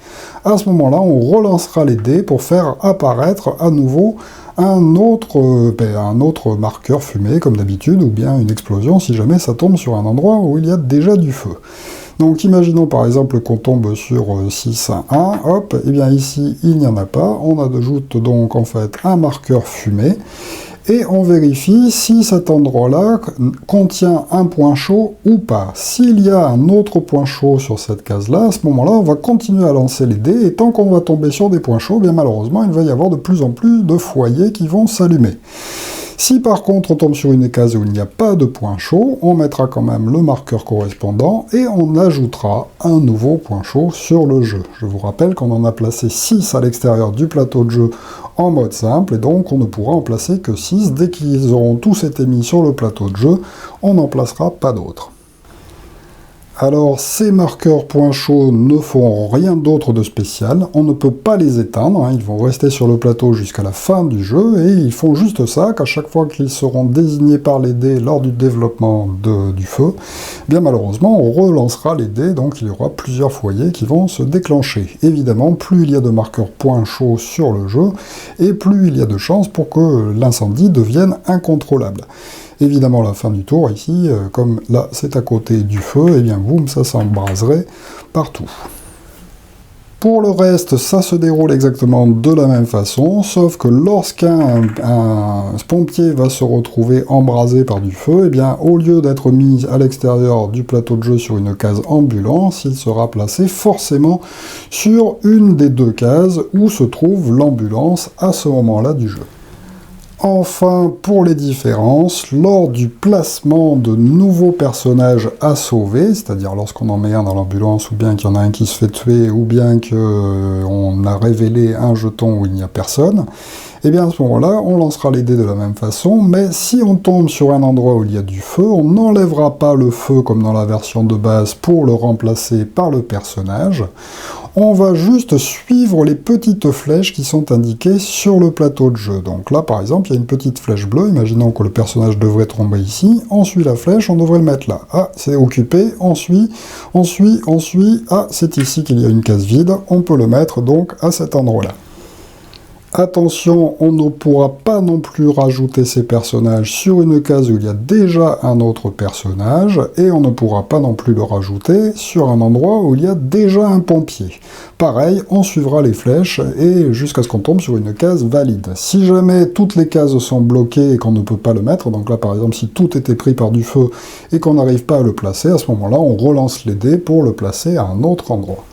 À ce moment-là, on relancera les dés pour faire apparaître à nouveau un autre marqueur fumé comme d'habitude, ou bien une explosion si jamais ça tombe sur un endroit où il y a déjà du feu. Donc imaginons par exemple qu'on tombe sur 6, 1, hop, et bien ici il n'y en a pas, on ajoute donc en fait un marqueur fumé, et on vérifie si cet endroit-là contient un point chaud ou pas. S'il y a un autre point chaud sur cette case-là, à ce moment-là, on va continuer à lancer les dés, et tant qu'on va tomber sur des points chauds, bien malheureusement, il va y avoir de plus en plus de foyers qui vont s'allumer. Si par contre on tombe sur une case où il n'y a pas de point chaud, on mettra quand même le marqueur correspondant et on ajoutera un nouveau point chaud sur le jeu. Je vous rappelle qu'on en a placé 6 à l'extérieur du plateau de jeu en mode simple, et donc on ne pourra en placer que 6. Dès qu'ils auront tous été mis sur le plateau de jeu, on n'en placera pas d'autres. Alors, ces marqueurs points chauds ne font rien d'autre de spécial, on ne peut pas les éteindre, hein, ils vont rester sur le plateau jusqu'à la fin du jeu, et ils font juste ça, qu'à chaque fois qu'ils seront désignés par les dés lors du développement du feu, bien malheureusement, on relancera les dés, donc il y aura plusieurs foyers qui vont se déclencher. Évidemment, plus il y a de marqueurs points chauds sur le jeu, et plus il y a de chances pour que l'incendie devienne incontrôlable. Évidemment, à la fin du tour, ici, comme là, c'est à côté du feu, et bien boum, ça s'embraserait partout. Pour le reste, ça se déroule exactement de la même façon, sauf que lorsqu'un pompier va se retrouver embrasé par du feu, et bien, au lieu d'être mis à l'extérieur du plateau de jeu sur une case ambulance, il sera placé forcément sur une des deux cases où se trouve l'ambulance à ce moment-là du jeu. Enfin, pour les différences, lors du placement de nouveaux personnages à sauver, c'est-à-dire lorsqu'on en met un dans l'ambulance, ou bien qu'il y en a un qui se fait tuer, ou bien qu'on a révélé un jeton où il n'y a personne, et bien à ce moment-là, on lancera les dés de la même façon, mais si on tombe sur un endroit où il y a du feu, on n'enlèvera pas le feu comme dans la version de base pour le remplacer par le personnage. On va juste suivre les petites flèches qui sont indiquées sur le plateau de jeu. Donc là, par exemple, il y a une petite flèche bleue, imaginons que le personnage devrait tomber ici, on suit la flèche, on devrait le mettre là. Ah, c'est occupé, on suit, ah, c'est ici qu'il y a une case vide, on peut le mettre donc à cet endroit-là. Attention, on ne pourra pas non plus rajouter ces personnages sur une case où il y a déjà un autre personnage, et on ne pourra pas non plus le rajouter sur un endroit où il y a déjà un pompier. Pareil, on suivra les flèches, et jusqu'à ce qu'on tombe sur une case valide. Si jamais toutes les cases sont bloquées et qu'on ne peut pas le mettre, donc là par exemple si tout était pris par du feu et qu'on n'arrive pas à le placer, à ce moment-là on relance les dés pour le placer à un autre endroit.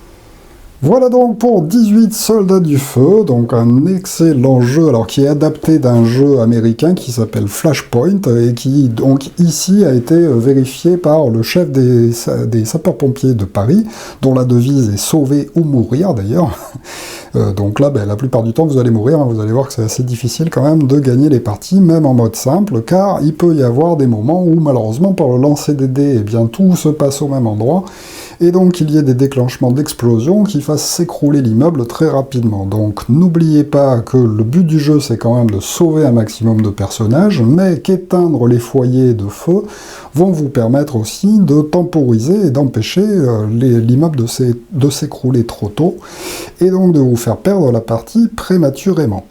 Voilà donc pour 18 Soldats du Feu, donc un excellent jeu, alors qui est adapté d'un jeu américain qui s'appelle Flashpoint, et qui donc ici a été vérifié par le chef des sapeurs-pompiers de Paris, dont la devise est « Sauver ou mourir » d'ailleurs. Donc là, la plupart du temps vous allez mourir, hein, vous allez voir que c'est assez difficile quand même de gagner les parties, même en mode simple, car il peut y avoir des moments où malheureusement par le lancer des dés, eh bien, tout se passe au même endroit, et donc il y a des déclenchements d'explosions qui fassent s'écrouler l'immeuble très rapidement. Donc n'oubliez pas que le but du jeu c'est quand même de sauver un maximum de personnages, mais qu'éteindre les foyers de feu vont vous permettre aussi de temporiser et d'empêcher l'immeuble de s'écrouler trop tôt, et donc de vous faire perdre la partie prématurément.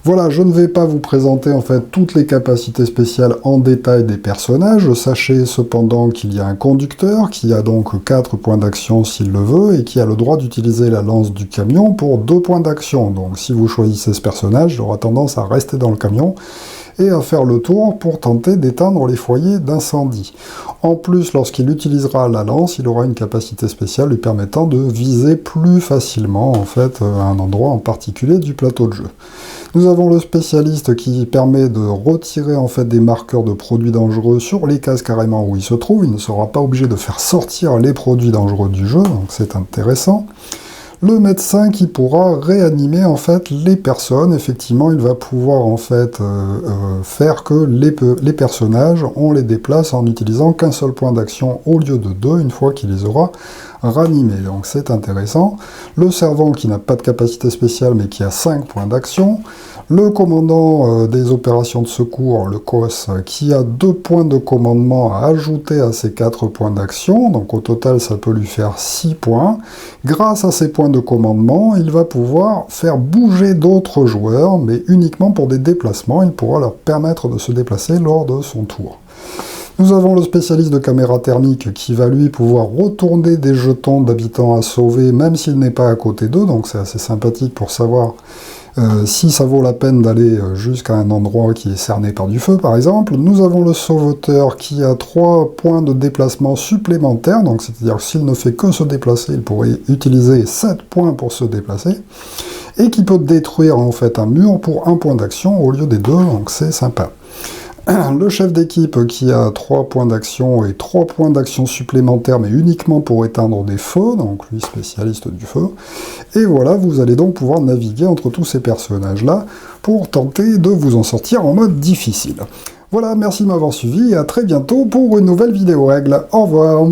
Voilà, je ne vais pas vous présenter en fait toutes les capacités spéciales en détail des personnages. Sachez cependant qu'il y a un conducteur qui a donc 4 points d'action s'il le veut et qui a le droit d'utiliser la lance du camion pour 2 points d'action. Donc si vous choisissez ce personnage, il aura tendance à rester dans le camion et à faire le tour pour tenter d'éteindre les foyers d'incendie. En plus, lorsqu'il utilisera la lance, il aura une capacité spéciale lui permettant de viser plus facilement en fait un endroit en particulier du plateau de jeu. Nous avons le spécialiste qui permet de retirer en fait des marqueurs de produits dangereux sur les cases carrément où il se trouve. Il ne sera pas obligé de faire sortir les produits dangereux du jeu, donc c'est intéressant. le médecin qui pourra réanimer en fait les personnes. Effectivement, il va pouvoir en fait faire que les personnages, on les déplace en n'utilisant qu'un seul point d'action au lieu de deux, une fois qu'il les aura ranimés. Donc c'est intéressant. Le servant qui n'a pas de capacité spéciale mais qui a 5 points d'action. Le commandant des opérations de secours, le COS, qui a 2 points de commandement à ajouter à ses 4 points d'action, donc au total ça peut lui faire 6 points. Grâce à ces points de commandement, il va pouvoir faire bouger d'autres joueurs, mais uniquement pour des déplacements, il pourra leur permettre de se déplacer lors de son tour. Nous avons le spécialiste de caméra thermique qui va lui pouvoir retourner des jetons d'habitants à sauver, même s'il n'est pas à côté d'eux, donc c'est assez sympathique pour savoir si ça vaut la peine d'aller jusqu'à un endroit qui est cerné par du feu, par exemple. Nous avons le sauveteur qui a 3 points de déplacement supplémentaires, donc c'est-à-dire que s'il ne fait que se déplacer, il pourrait utiliser 7 points pour se déplacer, et qui peut détruire en fait un mur pour 1 point d'action au lieu des 2, donc c'est sympa. Le chef d'équipe qui a 3 points d'action et 3 points d'action supplémentaires, mais uniquement pour éteindre des feux, donc lui spécialiste du feu. Et voilà, vous allez donc pouvoir naviguer entre tous ces personnages-là pour tenter de vous en sortir en mode difficile. Voilà, merci de m'avoir suivi et à très bientôt pour une nouvelle vidéo règle. Au revoir.